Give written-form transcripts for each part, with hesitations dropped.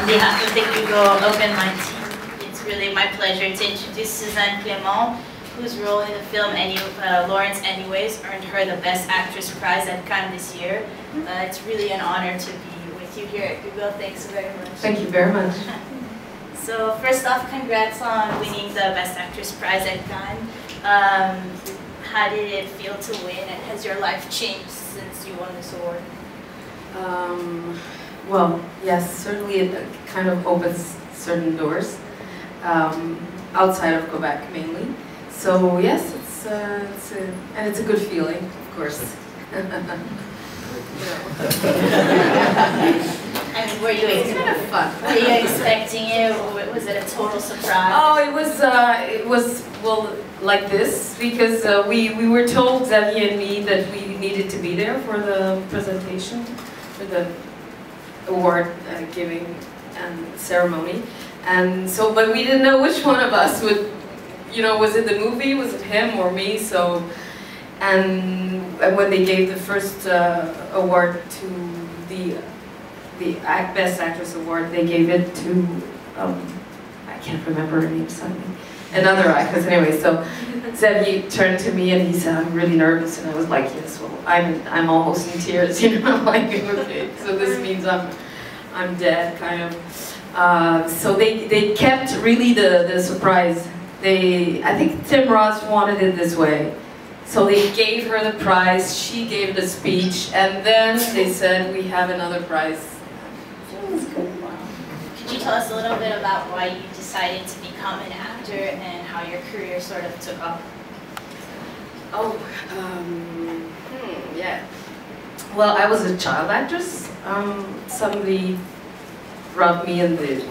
On behalf of the Google Open Mind team, it's really my pleasure to introduce Suzanne Clement, whose role in the film Laurence Anyways earned her the Best Actress prize at Cannes this year. It's really an honor to be with you here at Google. Thanks very much. Thank you very much. So first off, congrats on winning the Best Actress prize at Cannes. How did it feel to win, and has your life changed since you won this award? Well, yes, certainly it kind of opens certain doors, outside of Quebec mainly. So yes, it's a good feeling, of course. I mean, it's kind of fun. Were you expecting it, or was it a total surprise? Oh, it was well like this because we were told, Xavier and me, that we needed to be there for the presentation, for the award giving and ceremony, and so but we didn't know which one of us would, was it the movie, was it him or me? So and when they gave the first award to the Best Actress award, they gave it to I can't remember her name, something, another actress anyway. So Xavier turned to me and he said, "I'm really nervous," and I was like, "Yes, well, I'm almost in tears, I'm like, okay, so this means I'm dead, kind of." So they kept really the surprise. I think Tim Ross wanted it this way. So they gave her the prize, she gave the speech, and then they said, "We have another prize." It was good. Wow. Could you tell us a little bit about why you decided to become an actor and how your career sort of took off? Oh, yeah. Well, I was a child actress. Somebody brought me in the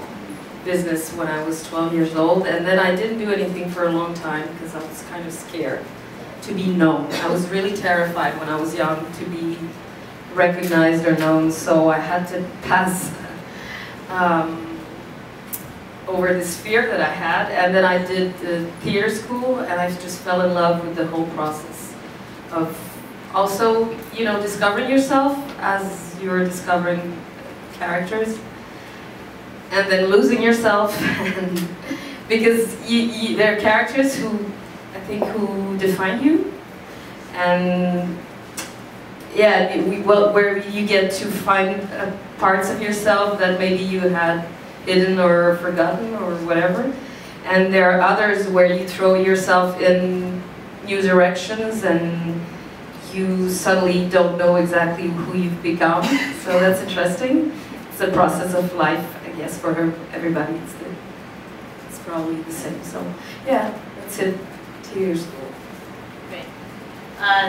business when I was 12 years old, and then I didn't do anything for a long time because I was kind of scared to be known. I was really terrified when I was young to be recognized or known, so I had to pass over this fear that I had, and then I did the theater school, and I just fell in love with the whole process of also, discovering yourself as you're discovering characters, and then losing yourself, because there are characters who, I think, who define you, and yeah, where you get to find parts of yourself that maybe you had hidden or forgotten or whatever, and there are others where you throw yourself in new directions and you suddenly don't know exactly who you've become. So that's interesting. It's a process of life, I guess, for everybody. It's probably the same. So yeah, that's it. 2 years ago. Great.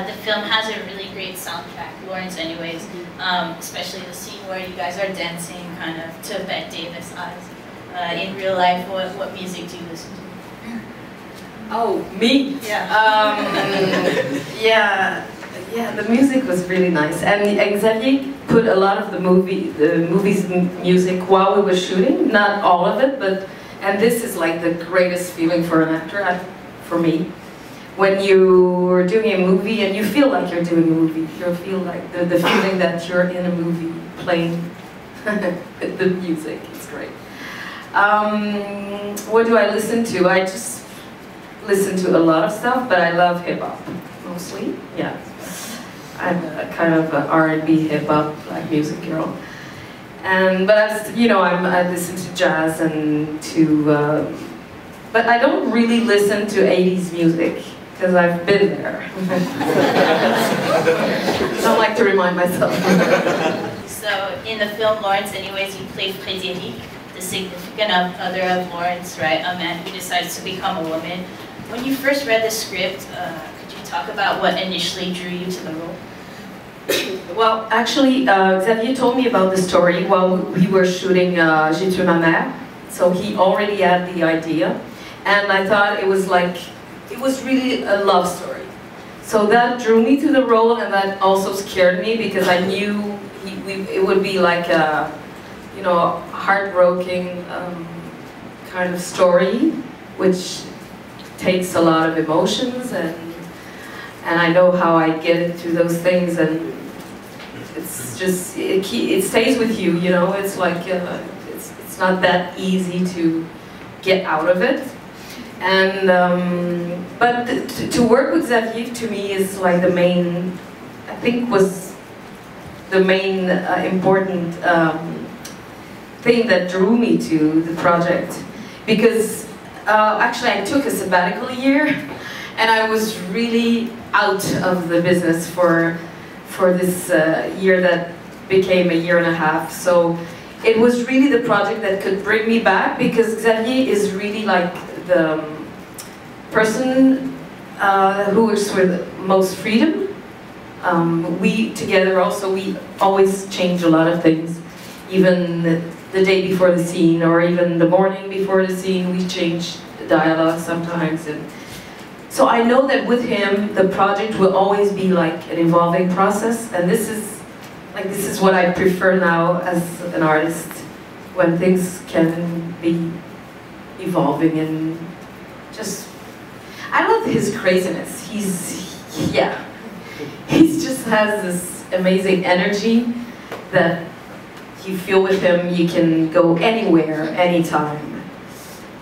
The film has a really great soundtrack, Laurence Anyways, especially the scene where you guys are dancing kind of to Bette Davis eyes. In real life, what music do you listen to? Oh, me? Yeah. Yeah, the music was really nice, and Xavier put a lot of the movie's music while we were shooting, not all of it, and this is like the greatest feeling for an actor, for me. When you're doing a movie and you feel like you're doing a movie, you feel like the feeling that you're in a movie playing with the music. It's great. What do I listen to? I just listen to a lot of stuff, but I love hip-hop, mostly. Yeah. I'm a kind of an R&B hip-hop like music girl. But I listen to jazz and to, but I don't really listen to 80s music, because I've been there. I don't like to remind myself. So, in the film Laurence Anyways, you played Frédéric, the significant other of Laurence, right? A man who decides to become a woman. When you first read the script, could you talk about what initially drew you to the role? Well, actually, Xavier told me about the story while we were shooting J'ai tué ma mère. So he already had the idea, and I thought it was really a love story. So that drew me to the role, and that also scared me because I knew it would be like a, heartbreaking kind of story, which takes a lot of emotions, and I know how I get into those things, and it's just it stays with you. It's like it's not that easy to get out of it. And but to work with Xavier to me is like the main, I think was the main important thing that drew me to the project, because actually I took a sabbatical year and I was really out of the business for this year that became a year and a half. So it was really the project that could bring me back, because Xavier is really like the person who is with most freedom. We together also, we always change a lot of things. Even the day before the scene, or even the morning before the scene, we change the dialogue sometimes. And so I know that with him, the project will always be like an evolving process, and this is what I prefer now as an artist, when things can be evolving and just, I love his craziness. He just has this amazing energy that you feel with him, you can go anywhere, anytime.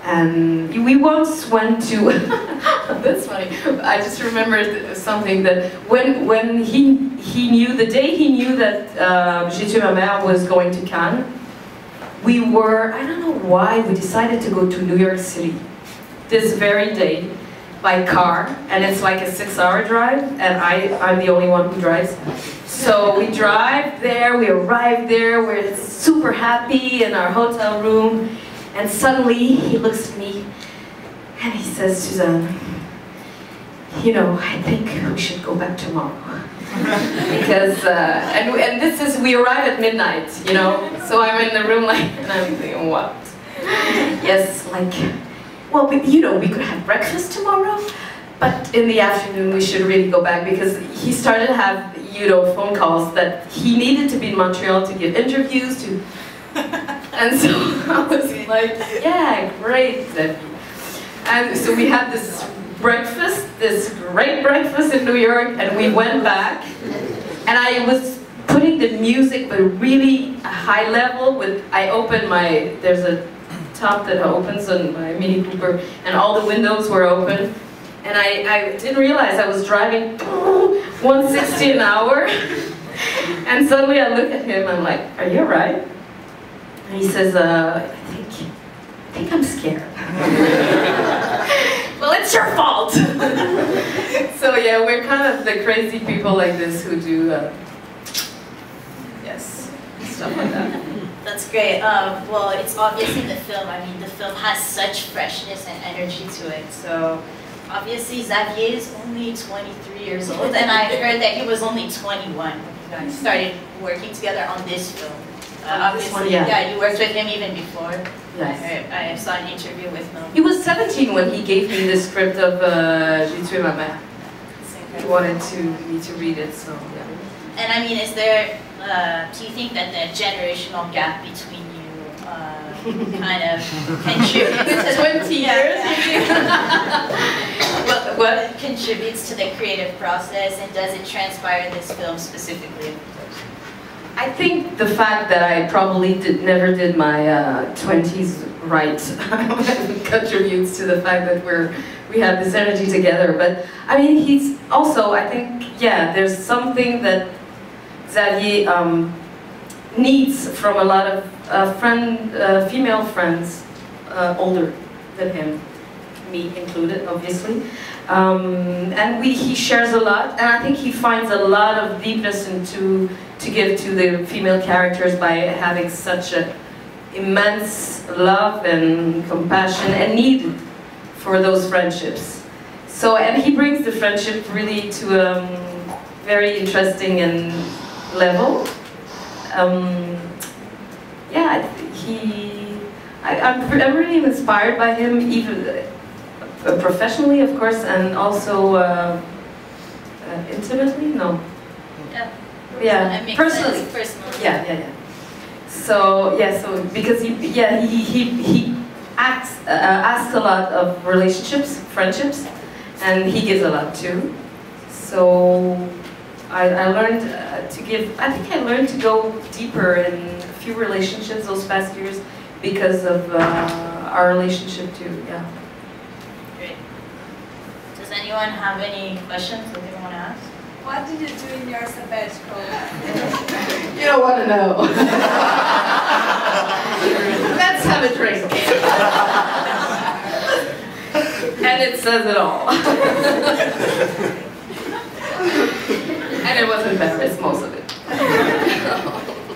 And we once went to, that's funny, I just remembered something that when he knew, the day he knew that J'ai tué ma mère was going to Cannes, we were, I don't know why, we decided to go to New York City this very day by car, and it's like a 6-hour drive, and I'm the only one who drives. So we drive there, we arrive there, we're super happy in our hotel room, and suddenly he looks at me and he says, Suzanne, you know, I think we should go back tomorrow. Because, and this is, we arrive at midnight, you know, so I'm in the room like, and I'm thinking, what? Yes, like, well, but, you know, we could have breakfast tomorrow, but in the afternoon we should really go back, because he started to have, you know, phone calls that he needed to be in Montreal to give interviews, to, and so I was like, yeah, great. And so we had this breakfast, this great breakfast in New York, and we went back, and I was putting the music, but really a high level. With, I opened my, there's a top that opens on my Mini Cooper, and all the windows were open, and I didn't realize I was driving 160 an hour, and suddenly I look at him, I'm like, are you alright? And he says, I think I'm scared. Well, it's your fault. So yeah, we're kind of the crazy people like this who do, yes, stuff like that. That's great. Well, it's obvious in the film. I mean, the film has such freshness and energy to it. So obviously Xavier is only 23 years old, and I heard that he was only 21 when you guys started working together on this film. Obviously, yeah, you worked with him even before. Yes. I saw an interview with him. He was 17 when he gave me the script of J'ai tué ma mère. He wanted me to read it, so yeah. And I mean, is there, do you think that the generational gap between you kind of contributes to 20 years? what contributes to the creative process, and does it transpire in this film specifically? I think the fact that I probably never did my 20s right contributes to the fact that we have this energy together. But I mean, he's also, I think, yeah, there's something that Xavier needs from a lot of female friends older than him, me included, obviously. And he shares a lot, and I think he finds a lot of deepness to give to the female characters by having such an immense love and compassion and need for those friendships. So, and he brings the friendship really to a very interesting and level. Yeah, I'm really inspired by him, even professionally, of course, and also intimately. No. Yeah, personally. Yeah. So yeah, so because he asks a lot of relationships, friendships, and he gives a lot too. So I learned to give. I think I learned to go deeper in a few relationships those past years because of our relationship too. Yeah. Great. Does anyone have any questions that they want to ask? What did you do in your sabbatical? You don't want to know. Let's have a drink. And it says it all. And it was embarrassed, most of it.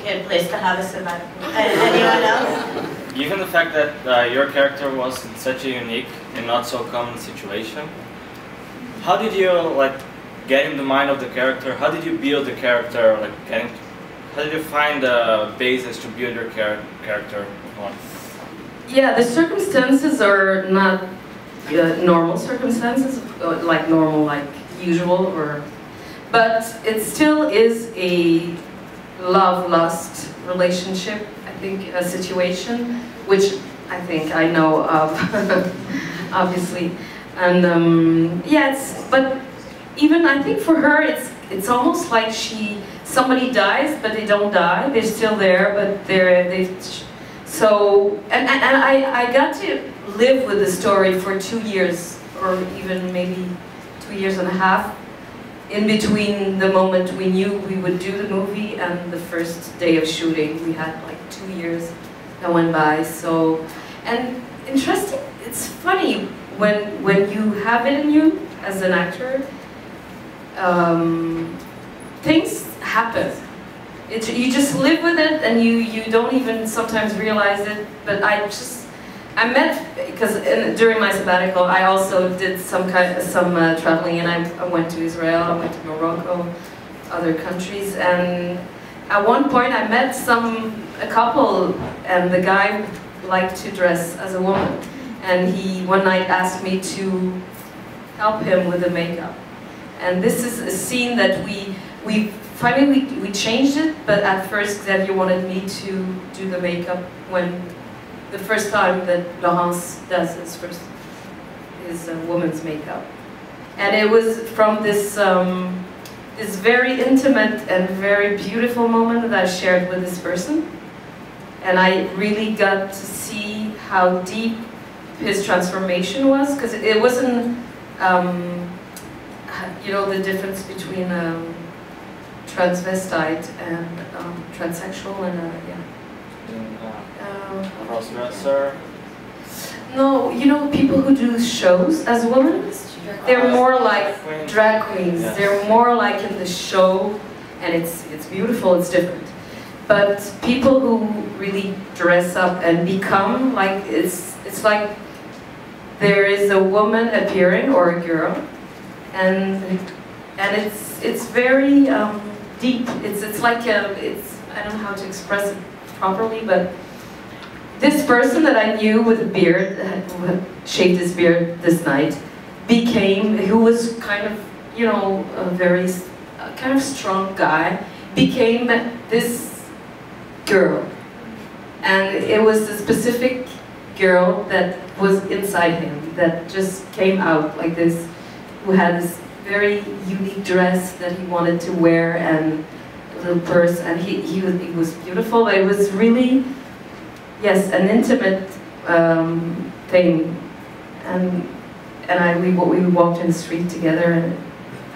Good place to have a sabbatical. Anyone else? Given the fact that your character was in such a unique and not so common situation, how did you get in the mind of the character? How did you build the character? How did you find the basis to build your character on? Yeah, the circumstances are not normal circumstances, like normal, like usual, but it still is a love-lust relationship, I think, a situation, which I think I know of, obviously. And yeah, but even I think for her, it's almost like somebody dies, but they don't die. They're still there, but so I got to live with the story for 2 years, or even maybe 2 years and a half, in between the moment we knew we would do the movie and the first day of shooting. We had like 2 years that went by. So, and interesting, it's funny when you have it in you as an actor, things happen. You just live with it, and you don't even sometimes realize it. But I met, because during my sabbatical I also did some traveling, and I went to Israel, I went to Morocco, other countries, and at one point I met a couple, and the guy liked to dress as a woman, and he one night asked me to help him with the makeup. And this is a scene that we finally changed it, but at first Xavier wanted me to do the makeup when the first time that Laurence does his woman's makeup. And it was from this this very intimate and very beautiful moment that I shared with this person. And I really got to see how deep his transformation was, because it wasn't, you know, the difference between transvestite and transsexual and yeah. Crossdresser. No, you know, people who do shows as women, they're more like drag queens. Yes. They're more like in the show, and it's beautiful, it's different. But people who really dress up and become like, it's like there is a woman appearing, or a girl, and it's very deep. It's like I don't know how to express it properly, but this person that I knew with a beard, who had shaved his beard this night, who was kind of, you know, a very kind of strong guy, became this girl. And it was a specific girl that was inside him, that just came out like this, who had this very unique dress that he wanted to wear, and a little purse, and he was beautiful, but it was really, yes, an intimate thing. And we walked in the street together, and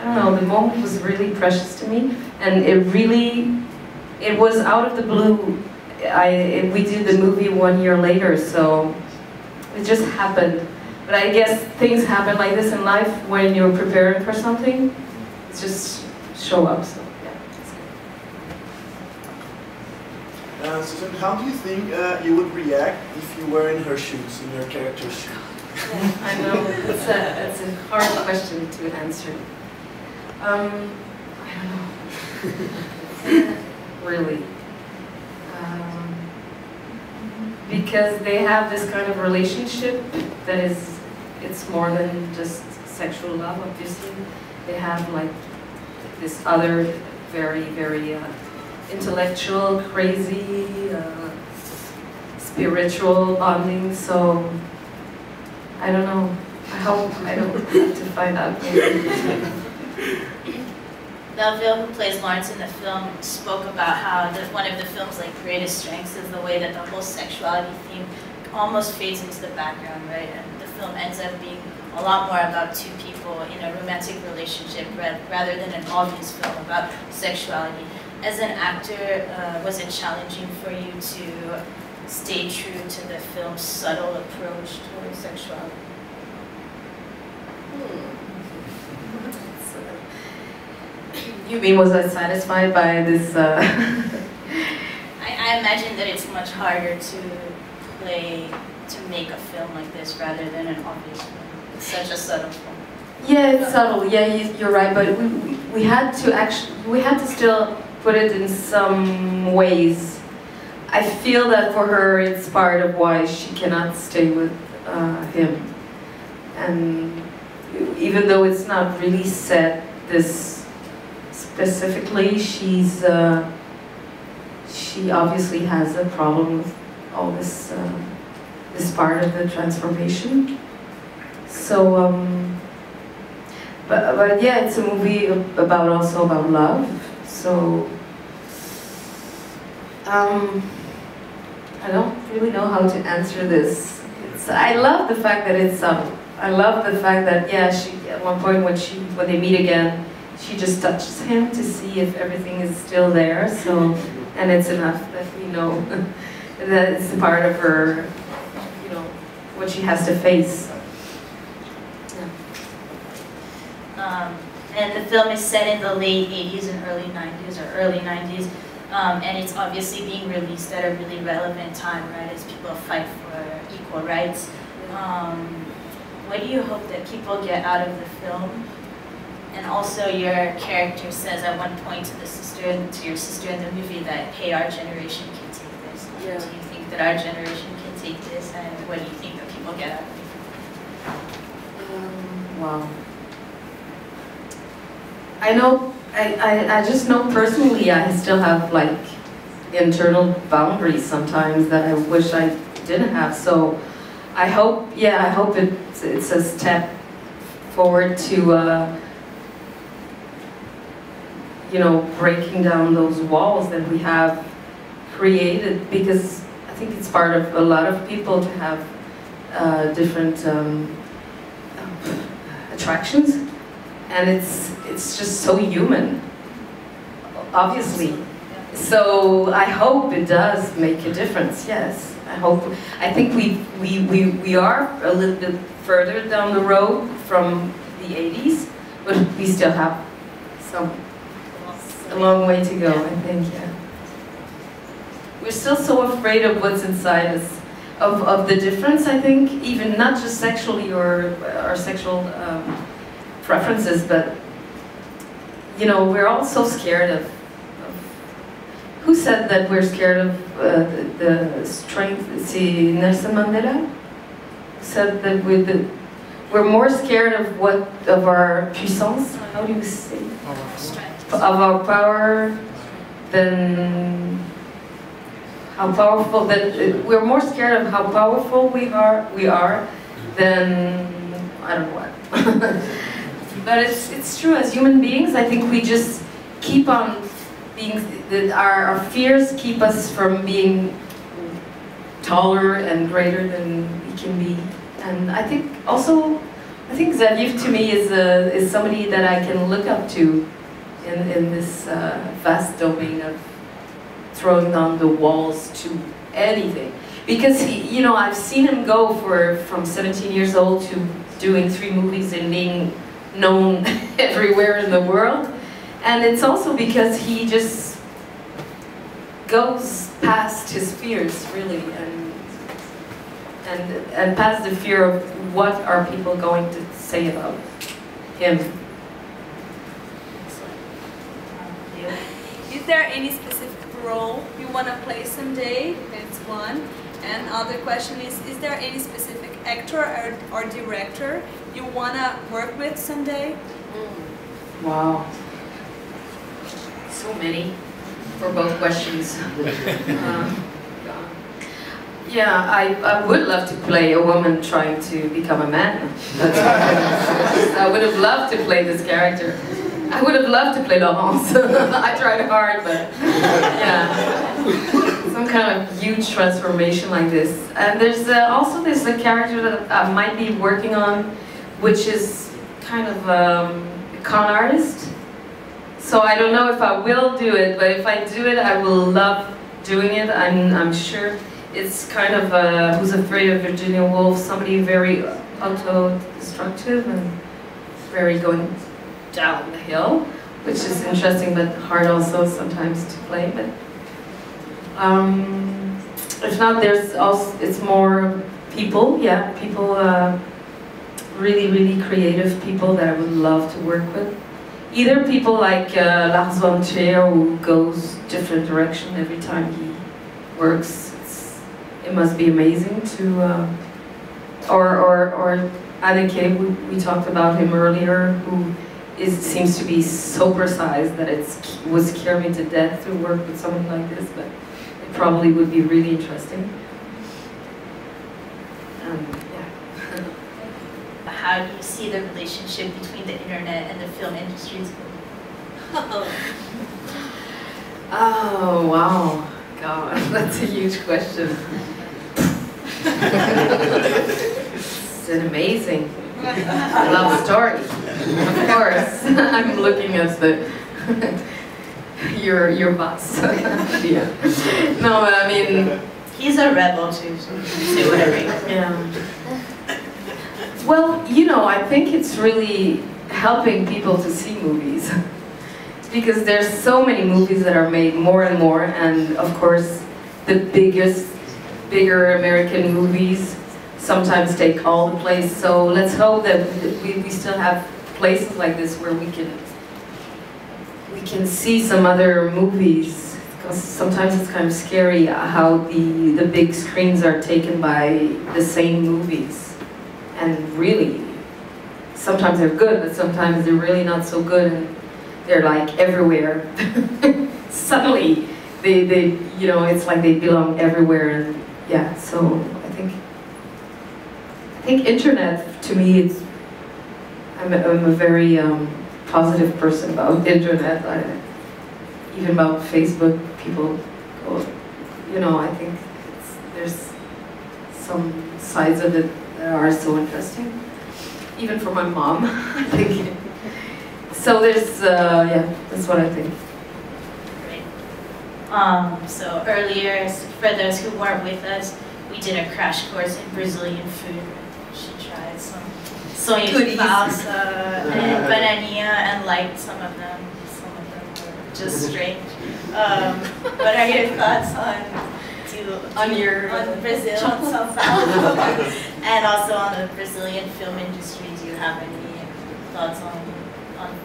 I don't know, the moment was really precious to me, and it was out of the blue. We did the movie 1 year later, so it just happened. But I guess things happen like this in life when you're preparing for something. It's just show up. So yeah. Suzanne, how do you think you would react if you were in her shoes, in her character's shoes? Yeah, I know, it's a hard question to answer. I don't know. Really. Because they have this kind of relationship that it's more than just sexual love, obviously. They have like this other very, very intellectual, crazy, spiritual bonding, so I don't know. I hope I don't have to find out. Melville, who plays Lawrence in the film, spoke about how one of the film's like greatest strengths is the way that the whole sexuality theme almost fades into the background, right? And the film ends up being a lot more about two people in a romantic relationship rather than an obvious film about sexuality. As an actor, was it challenging for you to stay true to the film's subtle approach towards sexuality? You mean, was I satisfied by this? I imagine that it's much harder to make a film like this rather than an obvious film. It's such a subtle film. Yeah, it's subtle. Yeah, you're right. But we had to still put it in some ways. I feel that for her, it's part of why she cannot stay with him. And even though it's not really said this specifically, she obviously has a problem with all this this part of the transformation. So, but yeah, it's a movie also about love. So, I don't really know how to answer this. I love the fact that it's subtle. I love the fact that, yeah, she at one point when they meet again, she just touches him to see if everything is still there. So, and it's enough that we know that it's a part of her, you know, what she has to face. And the film is set in the late 80s and early 90s, or early 90s, and it's obviously being released at a really relevant time, right, as people fight for equal rights. What do you hope that people get out of the film? And also your character says at one point to your sister in the movie that, hey, our generation can take this. Yeah. Do you think that our generation can take this, and what do you think that people get out of it? Wow. I know, I just know personally I still have like internal boundaries sometimes that I wish I didn't have. So I hope, yeah, I hope it's a step forward to, you know, breaking down those walls that we have created, because I think it's part of a lot of people to have different attractions. And it's just so human, obviously. So I hope it does make a difference. Yes, I think we are a little bit further down the road from the 80s, but we still have a long way to go. I think. Yeah. We're still so afraid of what's inside us, of the difference. I think even not just sexually or our sexual. Preferences, but you know, we're all so scared of who said that we're scared of the strength? See, Nelson Mandela said that we're more scared of our puissance. How do you say? Of our power than how powerful. That we're more scared of how powerful we are than I don't know what. But it's true, as human beings, I think we just keep on being, our fears keep us from being taller and greater than we can be. And I think also, Xavier to me is somebody that I can look up to in this vast domain of throwing down the walls to anything. Because, you know, I've seen him go from 17 years old to doing 3 movies and being known everywhere in the world, and it's also because he just goes past his fears, really, and past the fear of what are people going to say about him. Is there any specific role you want to play someday? That's one. And other question is there any specific actor or director you want to work with someday? Wow. So many for both questions. Yeah, I would love to play a woman trying to become a man. I would have loved to play this character. I would have loved to play Laurence. I tried hard, but yeah. Some kind of huge transformation like this. And there's also this character that I might be working on, which is kind of a con artist. So I don't know if I will do it, but if I do it, I will love doing it. I'm sure it's kind of Who's Afraid of Virginia Woolf, somebody very auto-destructive and very going down the hill, which is interesting but hard also sometimes to play. But if not, there's also, it's more people, yeah, people, really creative people that I would love to work with. Either people like Lars von Trier, who goes different direction every time he works. It must be amazing to, or Anneke, we talked about him earlier, who seems to be so precise that it would scare me to death to work with someone like this, but it probably would be really interesting. Yeah. How do you see the relationship between the internet and the film industries? Oh, wow. God, that's a huge question. It's an amazing love story. Of course. I'm looking at your boss. Yeah. No, but I mean, he's a rebel too, so say whatever. Yeah. Well, you know, I think it's really helping people to see movies. Because there's so many movies that are made more and more, and of course the bigger American movies sometimes take all the place. So let's hope that we still have places like this where we can see some other movies. Because sometimes it's kind of scary how the big screens are taken by the same movies. And really, sometimes they're good, but sometimes they're really not so good. And they're like everywhere. Suddenly, they you know, it's like they belong everywhere, and yeah. So I think internet to me, I'm a very positive person about the internet. Even about Facebook, people go, you know, I think there's some sides of it that are so interesting. Even for my mom, I think. So there's, yeah, that's what I think. Great. So earlier, for those who weren't with us, we did a crash course in Brazilian food. She tried some sonho de valsa and bananinha and liked some of them. Some of them were just strange. What are your thoughts on Brazil and São Paulo, and also on the Brazilian film industry? Do you have any thoughts on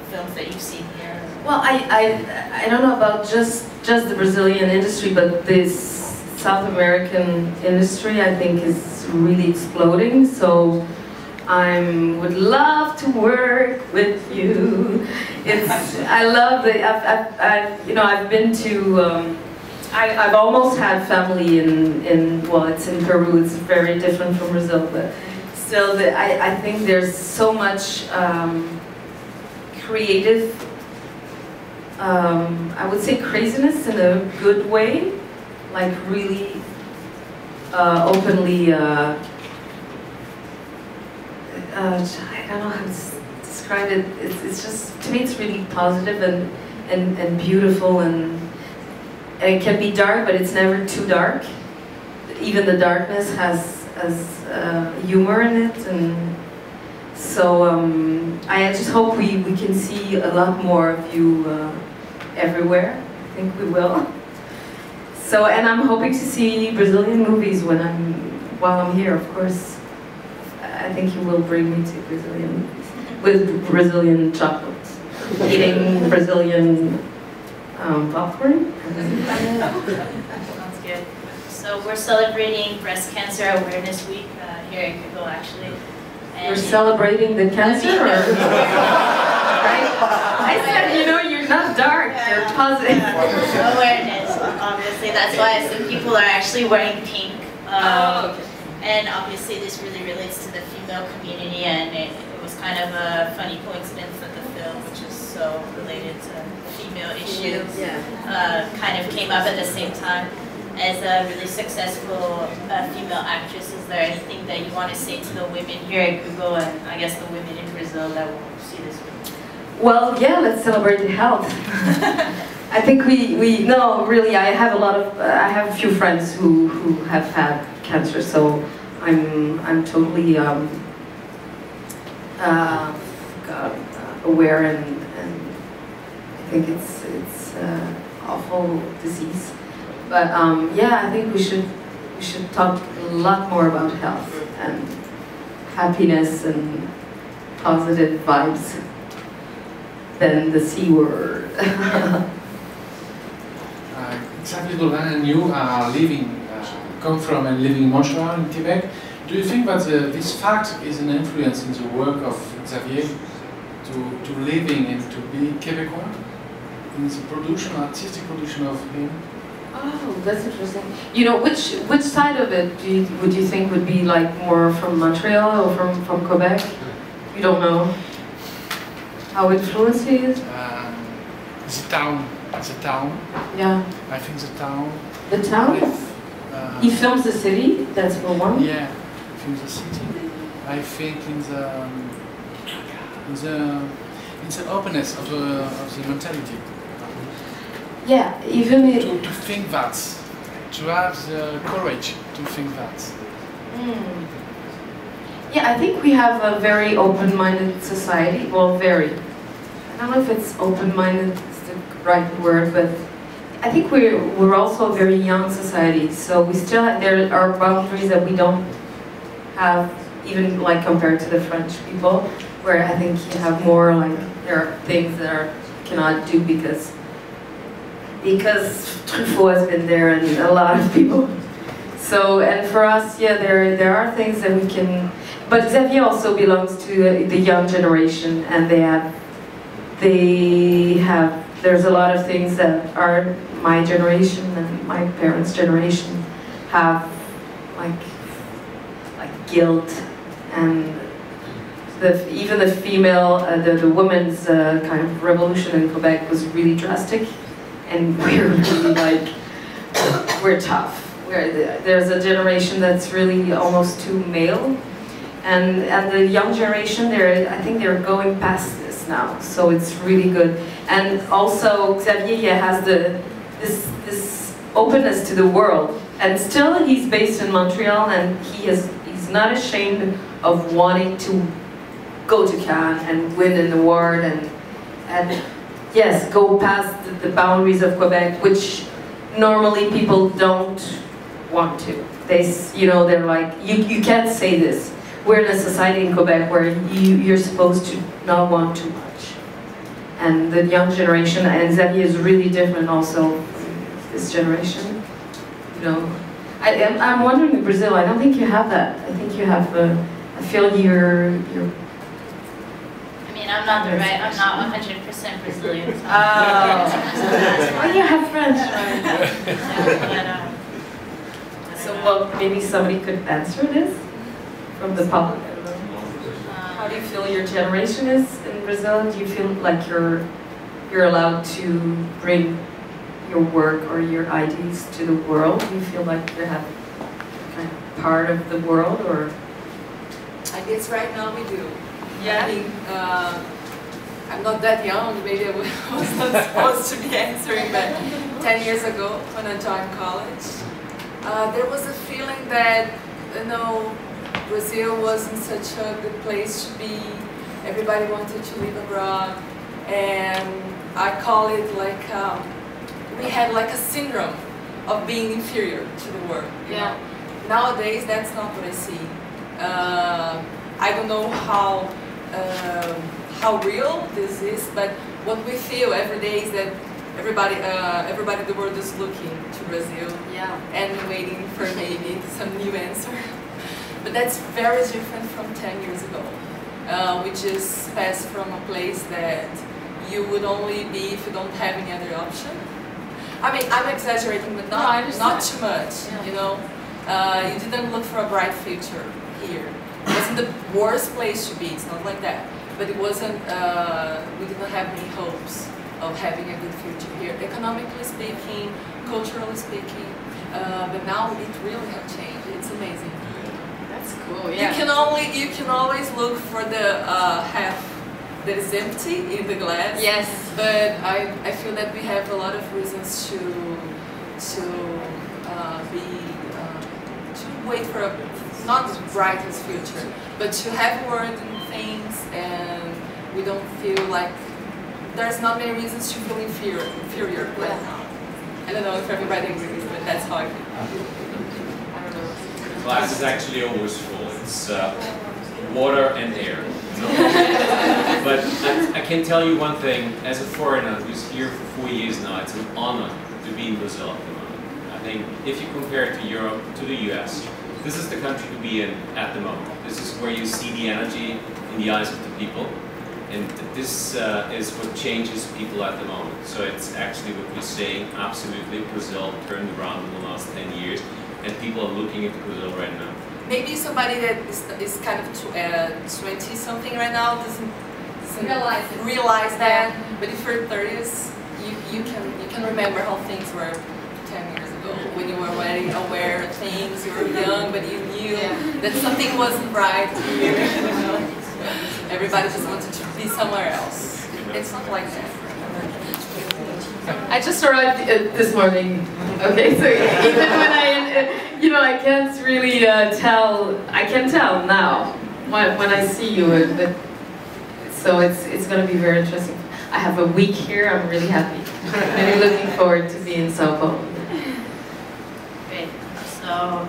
films that you've seen here? Well, I don't know about just the Brazilian industry, but this South American industry, I think, is really exploding. So I would love to work with you. I love I've been to. I've almost had family in well, it's in Peru. It's very different from Brazil, but still, I think there's so much. Creative, I would say craziness in a good way, like really openly, I don't know how to describe it, it's just, to me it's really positive and beautiful, and it can be dark, but it's never too dark. Even the darkness has humor in it, and so I just hope we can see a lot more of you everywhere. I think we will. So, and I'm hoping to see Brazilian movies while I'm here, of course. I think you will bring me to Brazilian movies with Brazilian chocolates, eating Brazilian popcorn. Sounds good. So we're celebrating Breast Cancer Awareness Week here in Quebec, actually. You're celebrating the cancer? Right? I said, you know, you're not dark, you're positive. Awareness, obviously. That's why some people are actually wearing pink. And obviously this really relates to the female community, and it was kind of a funny coincidence that the film, which is also related to female issues, kind of came up at the same time. As a really successful female actress, is there anything that you want to say to the women here at Google and I guess the women in Brazil that will see this film? Well, yeah, let's celebrate the health. I think no, really, I have a few friends who have had cancer, so I'm totally aware, and I think it's awful disease. But yeah, I think we should talk a lot more about health and happiness and positive vibes than the C word. Xavier Dolan and you are come from and living in Montreal in Quebec. Do you think that this fact is an influence in the work of Xavier to living and to be Quebecois in the production, artistic production of him? Oh, that's interesting. You know, which side of it would you think would be like more from Montreal or from Quebec? You don't know how influenced he is? The town. Yeah. I think the town. The town? He films the city, that's for one? Yeah, films the city. I think in the openness of the mentality. Yeah, even to think that, to have the courage to think that. Mm. Yeah, I think we have a very open-minded society. Well, very. I don't know if it's open-minded is the right word, but I think we're also a very young society. So we still there are boundaries that we don't have, even like compared to the French people, where I think you have more like there are things that cannot do because Truffaut has been there and a lot of people. So, and for us, yeah, there are things that we can, but Xavier also belongs to the young generation, and there's a lot of things that are my generation and my parents' generation have, like guilt, and even the female, the women's kind of revolution in Quebec was really drastic. And we're really like, we're tough. There's a generation that's really almost too male. And the young generation, I think they're going past this now. So it's really good. And also Xavier has this openness to the world. And still he's based in Montreal, and he's not ashamed of wanting to go to Cannes and win an award and yes, go past the boundaries of Quebec, which normally people don't want to. They're like, you can't say this. We're in a society in Quebec where you're supposed to not want too much. And the young generation, and Xavier is really different also from this generation. You know, I'm wondering in Brazil, I don't think you have that. I think you have, I feel you're I'm not 100% Brazilian. So oh, you have French, right? Yeah, So, well, maybe somebody could answer this from the public. How do you feel your generation is in Brazil? Do you feel like you're allowed to bring your work or your ideas to the world? Do you feel like you have kind of part of the world, or? I guess right now we do. Yeah. I mean, I'm not that young, maybe I was not supposed to be answering, but 10 years ago when I joined college, there was a feeling that, Brazil wasn't such a good place to be. Everybody wanted to live abroad, and I call it like, we had like a syndrome of being inferior to the world. Yeah. Nowadays, that's not what I see. I don't know how real this is, but what we feel every day is that everybody in the world is looking to Brazil, and waiting for maybe some new answer. But that's very different from 10 years ago. We just passed from a place that you would only be if you don't have any other option. I mean, I'm exaggerating, but not too much. Yeah. You didn't look for a bright future here. It wasn't the worst place to be, it's not like that. but it wasn't, we didn't have any hopes of having a good future here, economically speaking, culturally speaking, but now it really has changed. It's amazing. That's cool. Yeah. You can always look for the half that is empty in the glass. Yes. But I feel that we have a lot of reasons to wait for a not the brightest future, but to have work and things, and we don't feel like there's not many reasons to feel inferior right now. I don't know if everybody agrees, but that's how I feel. The glass is actually always full. It's water and air. But I can tell you one thing, as a foreigner who's here for 4 years now, it's an honor to be in Brazil at the moment. I think if you compare it to Europe, to the US, this is the country to be in at the moment. This is where you see the energy in the eyes of the people. And this is what changes people at the moment. So it's actually what we're saying, absolutely, Brazil turned around in the last 10 years, and people are looking into Brazil right now. Maybe somebody that is kind of 20-something right now doesn't realize that. But if you're 30s, you can remember how things were 10 years ago, when you were already aware of things, you were young, but you knew that something wasn't right here. Everybody just wanted to be somewhere else. It's not like that. I just arrived this morning. Okay, so even when I can't really tell. I can tell now when I see you. But so it's going to be very interesting. I have a week here. I'm really happy. Really looking forward to being in Sao Paulo. Great. So,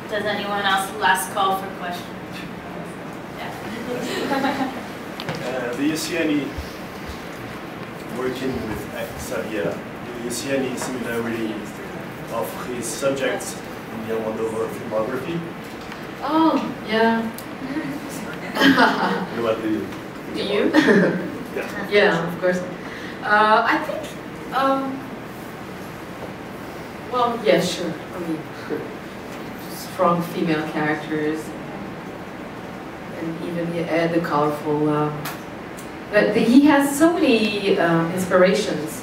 does anyone else last call for questions? Do you see any, working with Xavier, do you see any similarity of his subjects in the Almodovar filmography? Oh, yeah. What do you? Do you? Yeah. Yeah, of course. I think, well, yeah, sure. I mean, strong female characters, and even the colorful. But he has so many inspirations.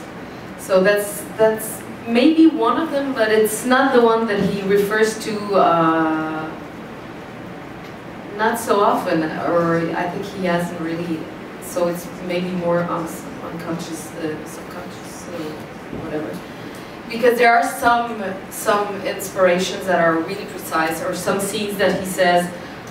So that's maybe one of them, but it's not the one that he refers to not so often, or I think he hasn't really. So it's maybe more unconscious, subconscious, whatever. Because there are some inspirations that are really precise, or some scenes that he says,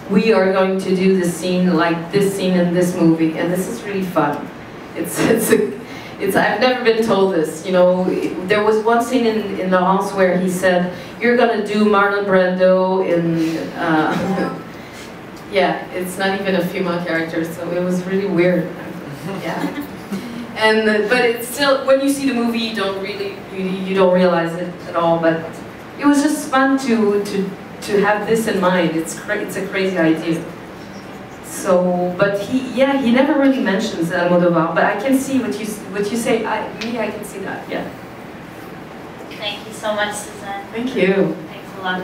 we are going to do this scene like this scene in this movie, and this is really fun. I've never been told this, you know. There was one scene in Laurence where he said, you're gonna do Marlon Brando in, yeah, it's not even a female character, so it was really weird. Yeah. And but it's still, when you see the movie, you don't realize it at all. But it was just fun to have this in mind. It's a crazy idea. So, but he never really mentions Almodovar. But I can see what you say. I can see that. Yeah. Thank you so much, Suzanne. Thank you. Thanks a lot.